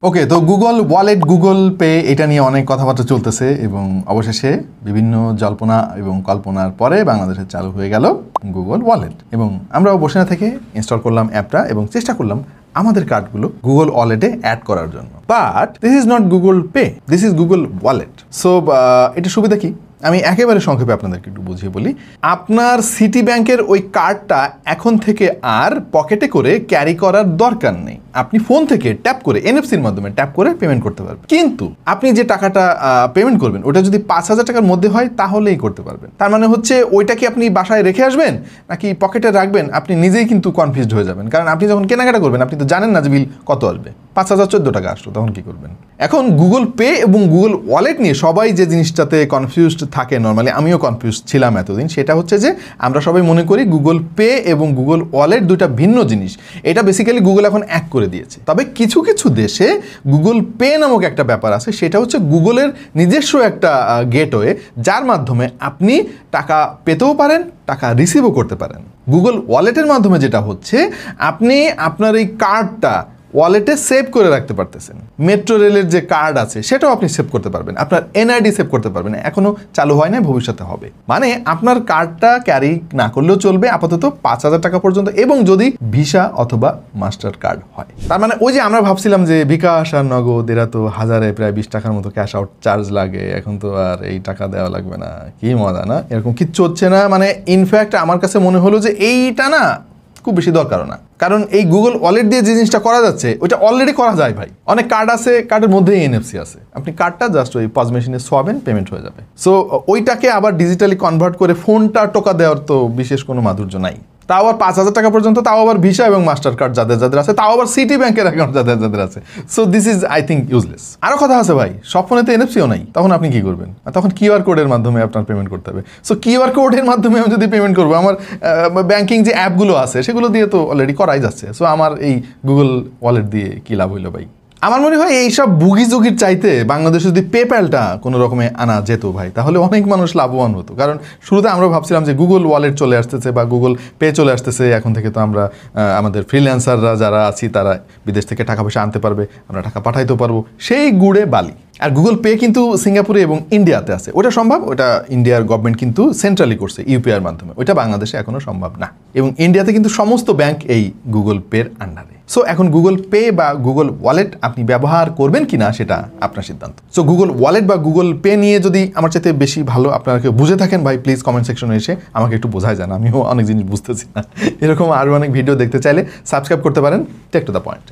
ওকে, তো Google wallet, Google pay এটা নিয়ে অনেক কথাবার্তা চলতেছে এবং অবশেষে বিভিন্ন জল্পনা এবং কল্পনার পরে বাংলাদেশে চালু হয়ে গেল গুগল ওয়ালেট। এবং আমরাও বসে না থেকে ইনস্টল করলাম অ্যাপটা এবং চেষ্টা করলাম আমাদের কার্ডগুলো গুগল ওয়ালেটে অ্যাড করার জন্য। But this is not Google pay, this is Google wallet. So এটা সুবিধা কি আমি একেবারে সংক্ষেপে আপনাদেরকে একটু বুঝিয়ে বলি। আপনার সিটি ব্যাংকের ওই কার্ডটা এখন থেকে আর পকেটে করে ক্যারি করার দরকার নেই। আপনি ফোন থেকে ট্যাপ করে এনএফসির মাধ্যমে ট্যাপ করে পেমেন্ট করতে পারবেন। কিন্তু আপনি যে টাকাটা পেমেন্ট করবেন ওটা যদি 5,000 টাকার মধ্যে হয় তাহলেই করতে পারবেন। তার মানে হচ্ছে ওইটা কি আপনি বাসায় রেখে আসবেন নাকি পকেটে রাখবেন, আপনি নিজেই কিন্তু কনফিউজড হয়ে যাবেন। কারণ আপনি যখন কেনাকাটা করবেন আপনি তো জানেন না যে বিল কত আসবে। 5,014 টাকা আসলো, তখন কি করবেন? এখন গুগল পে এবং গুগল ওয়ালেট নিয়ে সবাই যে জিনিসটাতে কনফিউজড থাকে, নর্মালি আমিও কনফিউজ ছিলাম এতদিন, সেটা হচ্ছে যে আমরা সবাই মনে করি গুগল পে এবং গুগল ওয়ালেট দুইটা ভিন্ন জিনিস। এটা বেসিক্যালি গুগল এখন এক করে দিয়েছে। তবে কিছু কিছু দেশে গুগল পে নামক একটা ব্যাপার আছে, সেটা হচ্ছে গুগলের নিজস্ব একটা গেটওয়ে, যার মাধ্যমে আপনি টাকা পেতেও পারেন, টাকা রিসিভও করতে পারেন। গুগল ওয়ালেটের মাধ্যমে যেটা হচ্ছে, আপনি আপনার এই কার্ডটা ওয়ালেটে সেভ করে রাখতে পারতেছেন। মেট্রো রেলের যে কার্ড আছে সেটাও আপনি সেভ করতে পারবেন, আপনার এনআইডি সেভ করতে পারবেন। এখনো চালু হয় না, ভবিষ্যতে হবে। মানে আপনার কার্ডটা ক্যারি না করলেও চলবে আপাতত 5,000 টাকা পর্যন্ত, এবং যদি ভিসা অথবা মাস্টার কার্ড হয়। তার মানে ওই যে আমরা ভাবছিলাম যে বিকাশ আর নগদ এরা তো হাজারে প্রায় 20 টাকার মতো ক্যাশ আউট চার্জ লাগে, এখন তো আর এই টাকা দেওয়া লাগবে না, কি মজা না? এরকম কিচ্ছু হচ্ছে না। মানে ইনফ্যাক্ট আমার কাছে মনে হলো যে এইটা না খুব বেশি দরকারও না, কারণ এই গুগল ওয়ালেট দিয়ে যে জিনিসটা করা যাচ্ছে ওইটা অলরেডি করা যায় ভাই। অনেক কার্ড আছে, কার্ডের মধ্যেই এনএফসি আছে, আপনি কার্ডটা জাস্ট ওই পজ মেশিনে সোয়াবেন, পেমেন্ট হয়ে যাবে। সো ওইটাকে আবার ডিজিটালি কনভার্ট করে ফোনটা টোকা দেওয়ার তো বিশেষ কোনো মাধুর্য নাই। তাও আবার 5,000 টাকা পর্যন্ত, তাও আবার ভিসা এবং মাস্টার কার্ড যাদের যাদের আছে, তাও আবার সিটি ব্যাংকের অ্যাকাউন্ট যাদের যাদের আছে। So this is I think useless. আরও কথা আছে ভাই, সব ফোনে তো এনএফসিও নাই, তখন আপনি কি করবেন? তখন কিউআর কোডের মাধ্যমে আপনার পেমেন্ট করতে হবে। সো কিউআর কোডের মাধ্যমে আমি যদি পেমেন্ট করবো, আমার ব্যাংকিং যে অ্যাপগুলো আছে সেগুলো দিয়ে তো অলরেডি করাই যাচ্ছে। সো আমার এই গুগল ওয়ালেট দিয়ে কী লাভ হইলো ভাই? আমার মনে হয় এইসব বুগিজুগির চাইতে বাংলাদেশে যদি পেপ্যালটা কোনো রকমে আনা যেত ভাই, তাহলে অনেক মানুষ লাভবান হতো। কারণ শুরুতে আমরা ভাবছিলাম যে গুগল ওয়ালেট চলে আসতেছে বা গুগল পে চলে আসতেছে, এখন থেকে তো আমরা আমাদের ফ্রিল্যান্সাররা যারা আছি তারা বিদেশ থেকে টাকা পয়সা আনতে পারবে, আমরা টাকা পাঠাইতে পারবো, সেই গুড়ে বালি। আর গুগল পে কিন্তু সিঙ্গাপুরে এবং ইন্ডিয়াতে আছে, ওটা সম্ভব। ওটা ইন্ডিয়ার গভর্নমেন্ট কিন্তু সেন্ট্রালি করছে ইউপিআইয়ের মাধ্যমে, ওইটা বাংলাদেশে এখনও সম্ভব না। এবং ইন্ডিয়াতে কিন্তু সমস্ত ব্যাংক এই গুগল পের আন্ডারে। সো এখন গুগল পে বা গুগল ওয়ালেট আপনি ব্যবহার করবেন কি না সেটা আপনার সিদ্ধান্ত। সো গুগল ওয়ালেট বা গুগল পে নিয়ে যদি আমার চাইতে বেশি ভালো আপনারা কেউ বুঝে থাকেন ভাই, প্লিজ কমেন্ট সেকশনে এসে আমাকে একটু বোঝায় যান, আমিও অনেক জিনিস বুঝতেছি না। এরকম আরও অনেক ভিডিও দেখতে চাইলে সাবস্ক্রাইব করতে পারেন টেক টু দ্য পয়েন্ট।